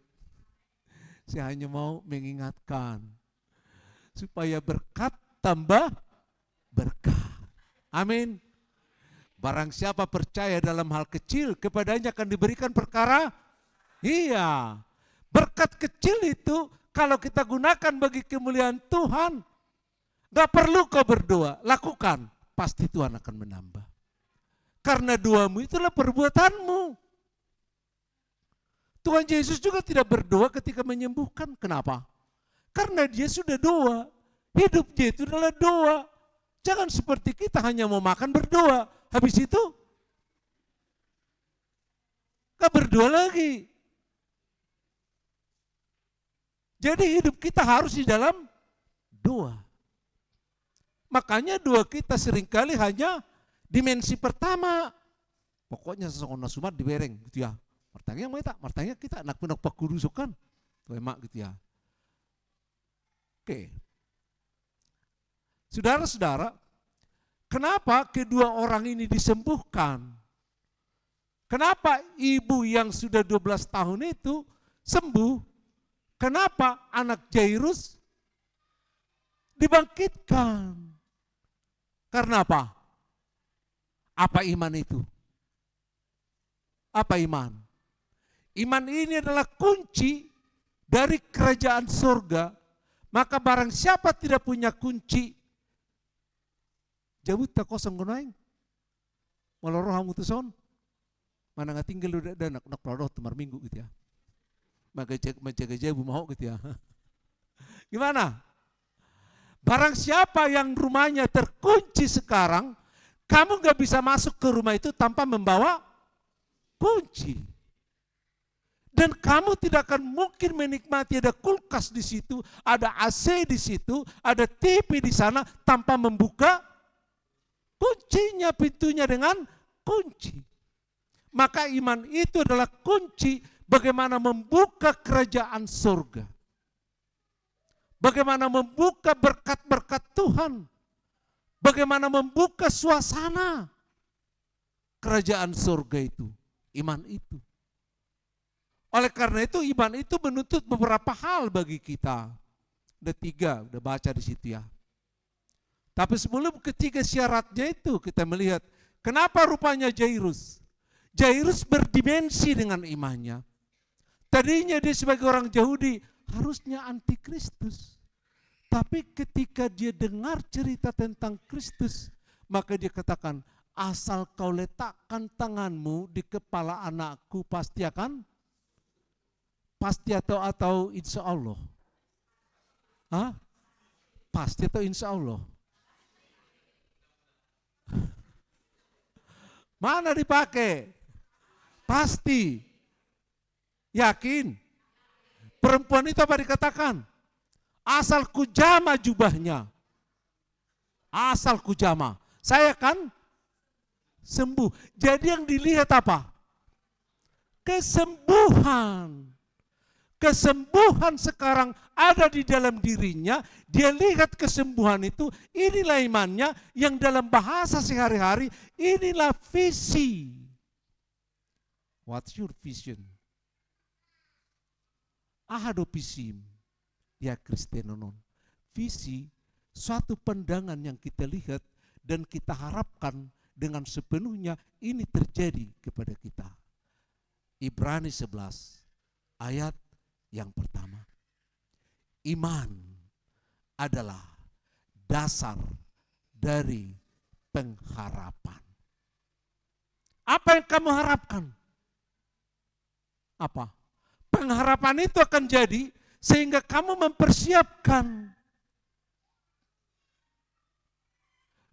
Speaker 1: hanya mau mengingatkan supaya berkat tambah berkat. Amin. Barang siapa percaya dalam hal kecil, kepadanya akan diberikan perkara. Iya. Berkat kecil itu kalau kita gunakan bagi kemuliaan Tuhan, gak perlu kau berdoa, lakukan. Pasti Tuhan akan menambah. Karena doamu itulah perbuatanmu. Tuhan Yesus juga tidak berdoa ketika menyembuhkan. Kenapa? Karena dia sudah doa. Hidup dia itu adalah doa. Jangan seperti kita hanya mau makan berdoa. Habis itu gak berdoa lagi. Jadi hidup kita harus di dalam doa. Makanya doa kita seringkali hanya dimensi pertama. Pokoknya seseorang sumat dibereng gitu ya. Martanya kita anak penak pakurusukan. Tuh emak gitu ya. Oke. Saudara-saudara, kenapa kedua orang ini disembuhkan? Kenapa ibu yang sudah 12 tahun itu sembuh? Kenapa anak Jairus dibangkitkan? Karena apa? Apa iman itu? Apa iman? Iman ini adalah kunci dari kerajaan surga. Maka barang siapa tidak punya kunci, jabut tak kosong gunaing. Walau roh mutuson, mana nggak tinggal udah nak produk temar minggu gitu ya. Menjaga jabu mau gitu ya. Gimana? Barang siapa yang rumahnya terkunci sekarang, kamu nggak bisa masuk ke rumah itu tanpa membawa kunci. Dan kamu tidak akan mungkin menikmati ada kulkas di situ, ada AC di situ, ada TV di sana tanpa membuka kuncinya, pintunya dengan kunci. Maka iman itu adalah kunci bagaimana membuka kerajaan surga. Bagaimana membuka berkat-berkat Tuhan. Bagaimana membuka suasana kerajaan surga itu. Iman itu. Oleh karena itu iman itu menuntut beberapa hal bagi kita. Ada 3, udah baca di situ ya. Tapi sebelum ketiga syaratnya itu kita melihat kenapa rupanya Jairus. Jairus berdimensi dengan imannya. Tadinya dia sebagai orang Yahudi harusnya antikristus. Tapi ketika dia dengar cerita tentang Kristus, maka dia katakan, asal kau letakkan tanganmu di kepala anakku pasti akan pasti atau insya Allah? Hah? Pasti atau insya Allah? Mana dipakai? Pasti. Yakin? Perempuan itu apa dikatakan? Asal kujama jubahnya. Asal kujama. Saya kan sembuh. Jadi yang dilihat apa? Kesembuhan. Kesembuhan sekarang ada di dalam dirinya, dia lihat kesembuhan itu, inilah imannya yang dalam bahasa sehari-hari, inilah visi. What's your vision? Ahado visim, ya Kristenon. Visi, suatu pandangan yang kita lihat dan kita harapkan dengan sepenuhnya ini terjadi kepada kita. Ibrani 11 ayat yang pertama, iman adalah dasar dari pengharapan. Apa yang kamu harapkan? Apa? Pengharapan itu akan jadi sehingga kamu mempersiapkan.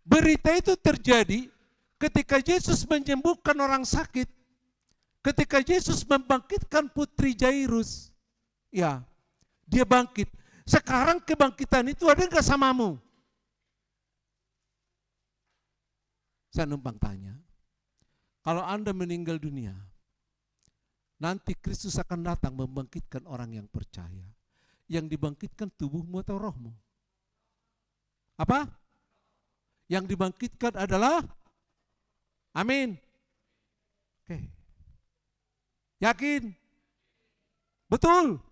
Speaker 1: Berita itu terjadi ketika Yesus menyembuhkan orang sakit, ketika Yesus membangkitkan putri Jairus. Ya, dia bangkit. Sekarang kebangkitan itu ada enggak samamu? Saya numpang tanya. Kalau Anda meninggal dunia, nanti Kristus akan datang membangkitkan orang yang percaya. Yang dibangkitkan tubuhmu atau rohmu? Apa? Yang dibangkitkan adalah amin. Oke. Yakin? Betul?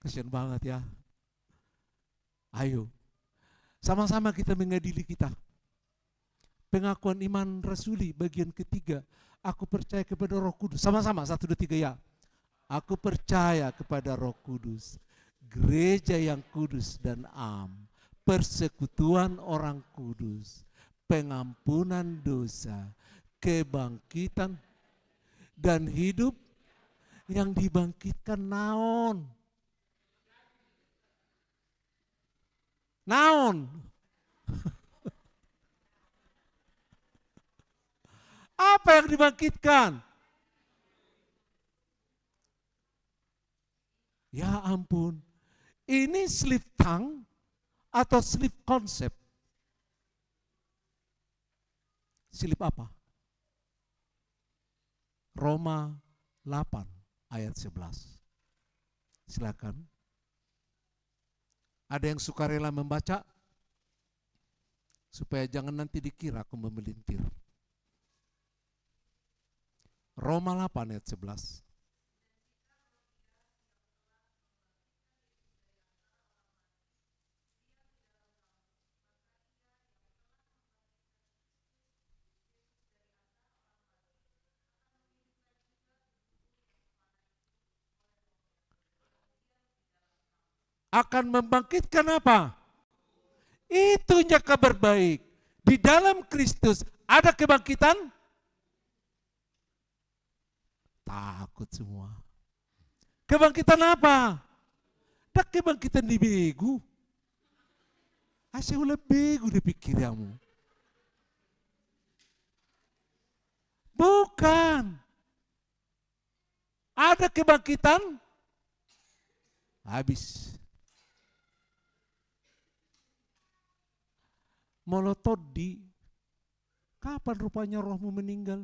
Speaker 1: Kasian banget ya. Ayo, sama-sama kita mengadili kita. Pengakuan iman rasuli bagian ketiga. Aku percaya kepada Roh Kudus. Sama-sama, 1, 2, 3 ya. Aku percaya kepada Roh Kudus. Gereja yang kudus dan am. Persekutuan orang kudus. Pengampunan dosa. Kebangkitan dan hidup yang dibangkitkan naon. Naon. Apa yang dibangkitkan? Ya ampun. Ini slip tongue atau slip konsep? Slip apa? Roma 8 ayat 11. Silakan. Ada yang sukarela membaca? Supaya jangan nanti dikira aku memelintir. Roma 8 ayat 11. akan membangkitkan apa? Itunya kabar baik. Di dalam Kristus ada kebangkitan? Takut semua. Kebangkitan apa? Ada kebangkitan di begu. Asal begu di pikiranmu. Bukan. Ada kebangkitan? Habis. Molotodi, kapan rupanya rohmu meninggal?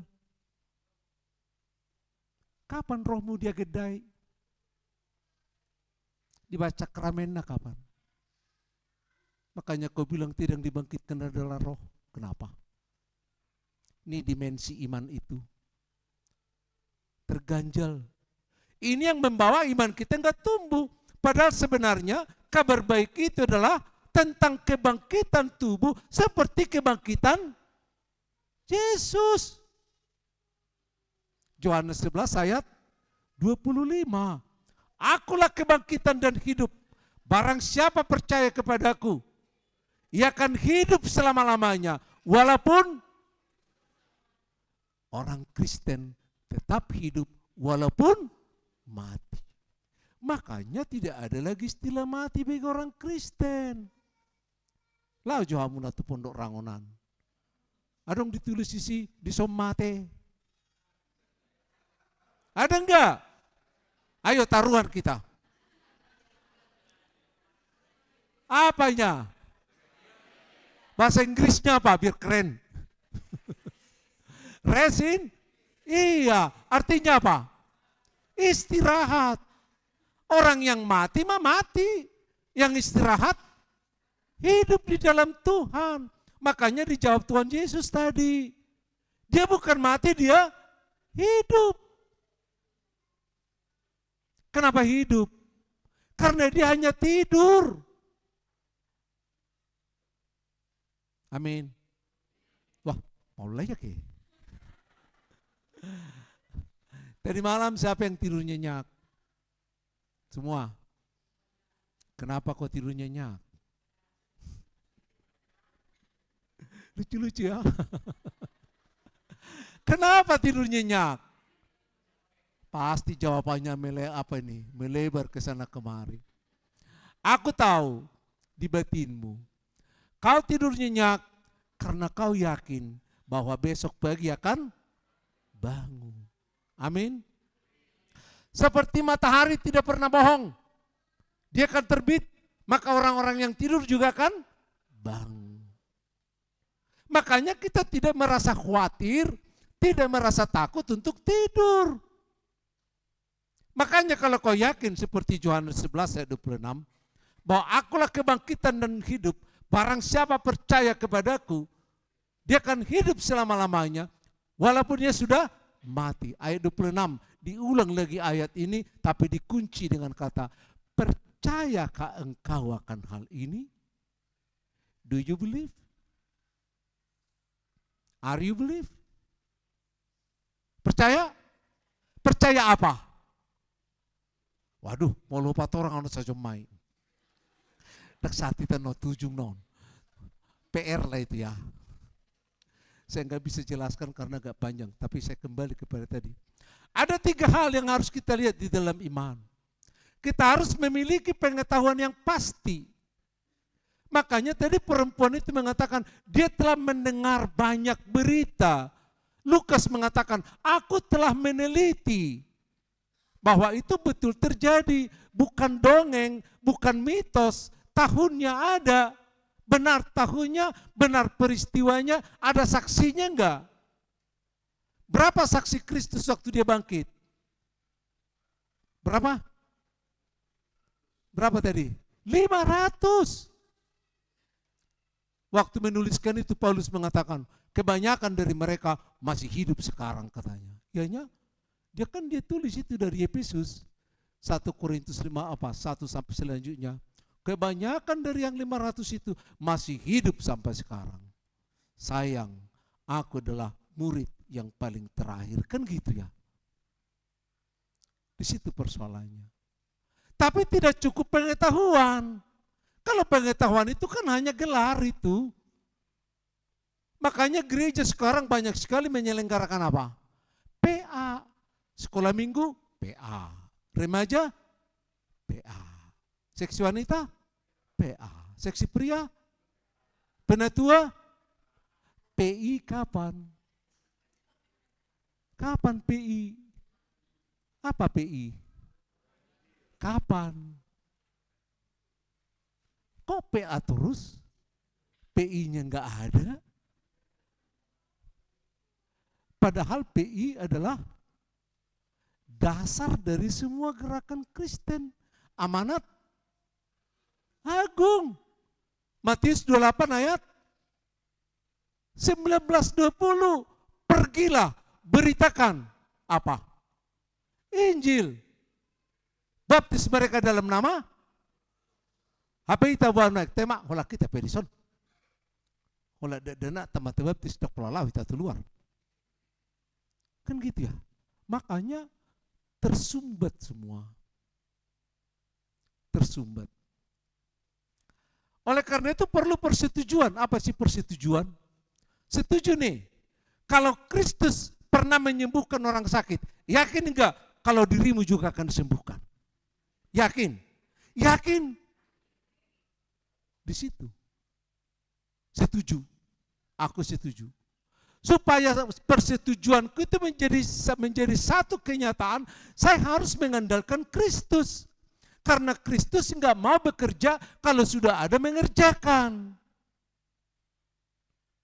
Speaker 1: Kapan rohmu dia gedai? Dibaca keramennya kapan? Makanya kau bilang tidak dibangkitkan adalah roh. Kenapa? Ini dimensi iman itu. Terganjal. Ini yang membawa iman kita enggak tumbuh. Padahal sebenarnya kabar baik itu adalah tentang kebangkitan tubuh seperti kebangkitan Yesus. Yohanes 11 ayat 25. Akulah kebangkitan dan hidup. Barang siapa percaya kepadaku, ia akan hidup selama-lamanya. Walaupun orang Kristen tetap hidup walaupun mati. Makanya tidak ada lagi istilah mati bagi orang Kristen. Lah johamun atau pondok rangonan. Adong ditulis isi di somate. Ada enggak? Ayo taruhan kita. Apanya? Bahasa Inggrisnya apa? Biar keren. Resin? Iya. Artinya apa? Istirahat. Orang yang mati mah mati. Yang istirahat hidup di dalam Tuhan. Makanya dijawab Tuhan Yesus tadi. Dia bukan mati, dia hidup. Kenapa hidup? Karena dia hanya tidur. Amin. Wah, mau layak ya? Tadi malam siapa yang tidur nyenyak? Semua. Kenapa kok tidur nyenyak? Lucu-lucu ya. Kenapa tidur nyenyak? Pasti jawabannya melebar ke sana kemari. Aku tahu di batinmu. Kau tidur nyenyak karena kau yakin bahwa besok pagi akan bangun. Amin. Seperti matahari tidak pernah bohong. Dia akan terbit, maka orang-orang yang tidur juga akan bangun. Makanya kita tidak merasa khawatir, tidak merasa takut untuk tidur. Makanya kalau kau yakin seperti Yohanes 11 ayat 26, bahwa akulah kebangkitan dan hidup, barang siapa percaya kepadaku, dia akan hidup selama-lamanya, walaupun dia sudah mati. Ayat 26, diulang lagi ayat ini, tapi dikunci dengan kata, percayakah engkau akan hal ini? Do you believe? Are you believe? Percaya? Percaya apa? Waduh, mau lupa orang anu saja main. Tak saat kita no tujung non. PR lah itu ya. Saya nggak bisa jelaskan karena agak panjang, tapi saya kembali kepada tadi. Ada 3 hal yang harus kita lihat di dalam iman. Kita harus memiliki pengetahuan yang pasti. Makanya tadi perempuan itu mengatakan, dia telah mendengar banyak berita. Lukas mengatakan, aku telah meneliti bahwa itu betul terjadi. Bukan dongeng, bukan mitos. Tahunnya ada. Benar tahunnya, benar peristiwanya, ada saksinya enggak? Berapa saksi Kristus waktu dia bangkit? Berapa? Berapa tadi? 500. Waktu menuliskan itu Paulus mengatakan, kebanyakan dari mereka masih hidup sekarang katanya. Ianya, dia tulis itu dari Efesus 1 Korintus 5 1 sampai selanjutnya. Kebanyakan dari yang 500 itu masih hidup sampai sekarang. Sayang, aku adalah murid yang paling terakhir. Kan gitu ya. Di situ persoalannya. Tapi tidak cukup pengetahuan. Kalau pengetahuan itu kan hanya gelar itu. Makanya gereja sekarang banyak sekali menyelenggarakan apa? PA. Sekolah minggu, PA. Remaja, PA. Seksi wanita, PA. Seksi pria, penatua, PI kapan? Kapan PI? Apa PI? Kapan? Kok PA terus? PI-nya enggak ada? Padahal PI adalah dasar dari semua gerakan Kristen. Amanat agung. Matius 28 ayat 19-20. Pergilah, beritakan apa? Injil. Baptis mereka dalam nama apa itu buat naik tema hola kita perison. Hola dana teman-teman baptis dok pelalau kita keluar. Kan gitu ya. Makanya tersumbat semua. Tersumbat. Oleh karena itu perlu persetujuan. Apa sih persetujuan? Setuju nih. Kalau Kristus pernah menyembuhkan orang sakit, yakin enggak kalau dirimu juga akan disembuhkan? Yakin? Yakin? Di situ. Setuju. Aku setuju. Supaya persetujuanku itu menjadi satu kenyataan, saya harus mengandalkan Kristus. Karena Kristus enggak mau bekerja kalau sudah ada mengerjakan.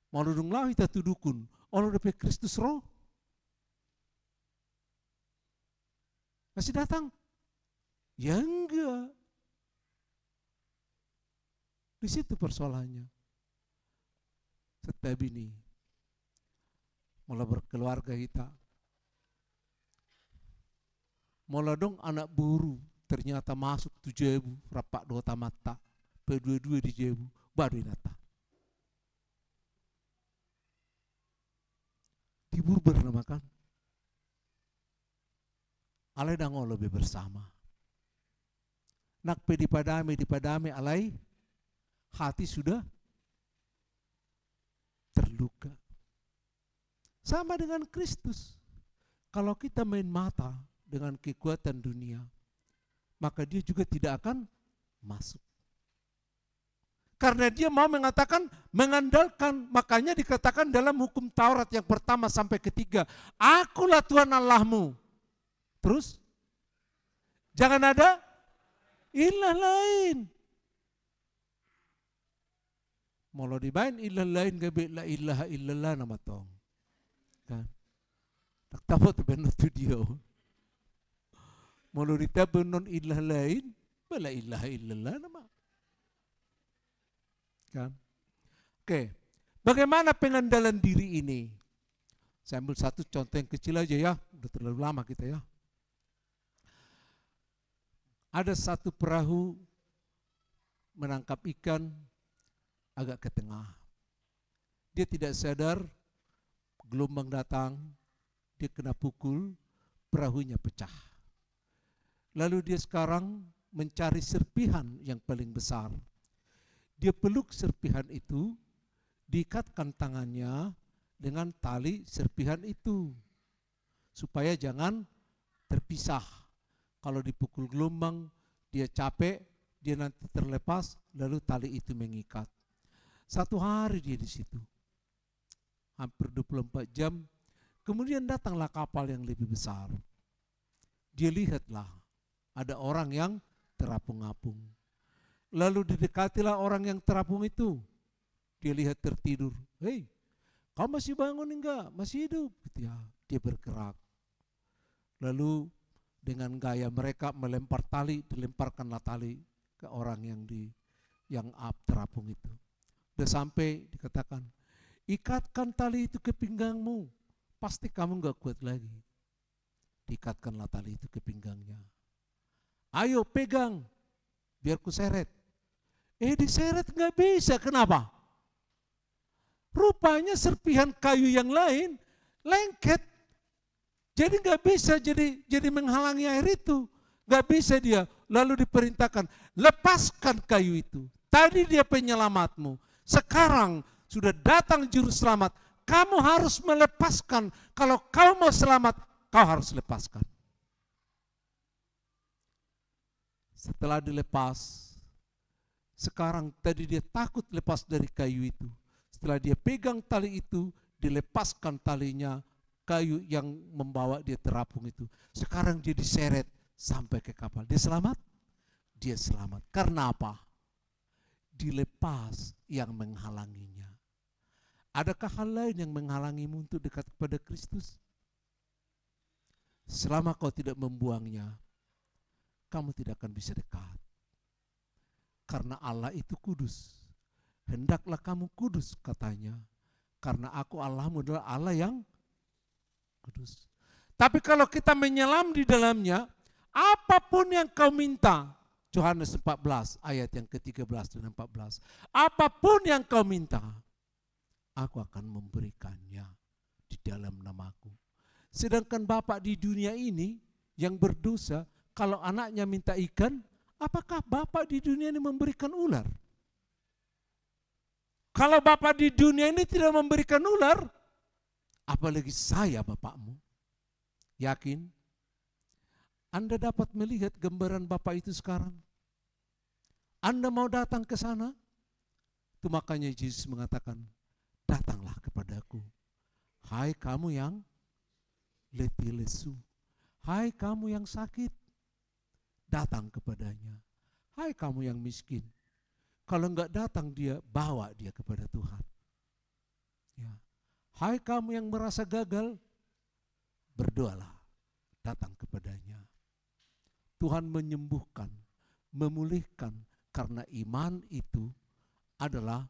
Speaker 1: Mau dudung lah kita tudukun. Allah udah Kristus roh. Masih datang? Ya enggak. Di situ persoalannya. Setiap ini mulai berkeluarga kita. Mulai dong anak buru ternyata masuk 7.000 rapak 2 tamata. Pedua-dua di jebu baru inata. Tibur bernamakan. Alai dango lebih bersama. Nak dipadami alai hati sudah terluka. Sama dengan Kristus. Kalau kita main mata dengan kekuatan dunia, maka dia juga tidak akan masuk. Karena dia mau mengatakan, mengandalkan. Makanya dikatakan dalam hukum Taurat yang pertama sampai ketiga, akulah Tuhan Allahmu. Terus, jangan ada ilah lain. Mau dimain ilah lain, gabe la ilaha illallah nama tong. Kan? Tak tahu tu benar tu dia. Mau ditabun non ilah lain, bala ilaha illallah nama. Kan? Oke, bagaimana pengandalan diri ini? Saya ambil satu contoh yang kecil aja ya, udah terlalu lama kita ya. Ada satu perahu menangkap ikan agak ke tengah. Dia tidak sadar, gelombang datang, dia kena pukul, perahunya pecah. Lalu dia sekarang mencari serpihan yang paling besar. Dia peluk serpihan itu, diikatkan tangannya dengan tali serpihan itu, supaya jangan terpisah. Kalau dipukul gelombang, dia capek, dia nanti terlepas, lalu tali itu mengikat. Satu hari dia di situ, hampir 24 jam, kemudian datanglah kapal yang lebih besar. Dia lihatlah, ada orang yang terapung-apung. Lalu didekatilah orang yang terapung itu. Dia lihat tertidur. Hei, kau masih bangun enggak? Masih hidup? Ya, dia bergerak. Lalu dengan gaya mereka melempar tali, dilemparkanlah tali ke orang yang terapung itu. Udah sampai dikatakan, ikatkan tali itu ke pinggangmu, pasti kamu enggak kuat lagi. Diikatkanlah tali itu ke pinggangnya. Ayo pegang, biar ku seret. Diseret nggak bisa, kenapa? Rupanya serpihan kayu yang lain lengket, jadi nggak bisa jadi menghalangi air itu. Gak bisa dia. Lalu diperintahkan, lepaskan kayu itu. Tadi dia penyelamatmu. Sekarang sudah datang juru selamat. Kamu harus melepaskan. Kalau kau mau selamat, kau harus lepaskan. Setelah dilepas, sekarang tadi dia takut lepas dari kayu itu. Setelah dia pegang tali itu, dilepaskan talinya, kayu yang membawa dia terapung itu. Sekarang dia diseret sampai ke kapal. Dia selamat? Dia selamat. Karena apa? Dilepas yang menghalanginya. Adakah hal lain yang menghalangimu untuk dekat kepada Kristus? Selama kau tidak membuangnya, kamu tidak akan bisa dekat. Karena Allah itu kudus. Hendaklah kamu kudus, katanya. Karena aku Allahmu adalah Allah yang kudus. Tapi kalau kita menyelam di dalamnya, apapun yang kau minta, Yohanes 14 ayat yang ke-13 dan 14. Apapun yang kau minta, aku akan memberikannya di dalam namaku. Sedangkan Bapak di dunia ini yang berdosa, kalau anaknya minta ikan, apakah Bapak di dunia ini memberikan ular? Kalau Bapak di dunia ini tidak memberikan ular, apalagi saya Bapakmu. Yakin? Anda dapat melihat gambaran Bapak itu sekarang. Anda mau datang ke sana? Itu makanya Yesus mengatakan, datanglah kepadaku. Hai kamu yang letih lesu. Hai kamu yang sakit. Datang kepadanya. Hai kamu yang miskin. Kalau enggak datang dia, bawa dia kepada Tuhan. Ya. Hai kamu yang merasa gagal, berdoalah, datang kepadanya. Tuhan menyembuhkan, memulihkan, karena iman itu adalah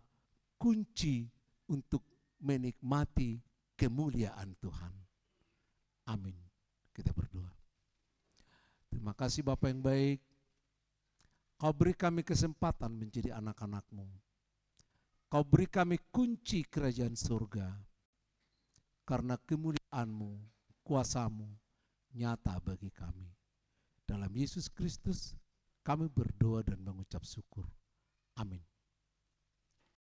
Speaker 1: kunci untuk menikmati kemuliaan Tuhan. Amin. Kita berdoa. Terima kasih Bapa yang baik. Kau beri kami kesempatan menjadi anak-anak-Mu. Kau beri kami kunci kerajaan surga. Karena kemuliaan-Mu, kuasa-Mu nyata bagi kami. Dalam Yesus Kristus kami berdoa dan mengucap syukur. Amin.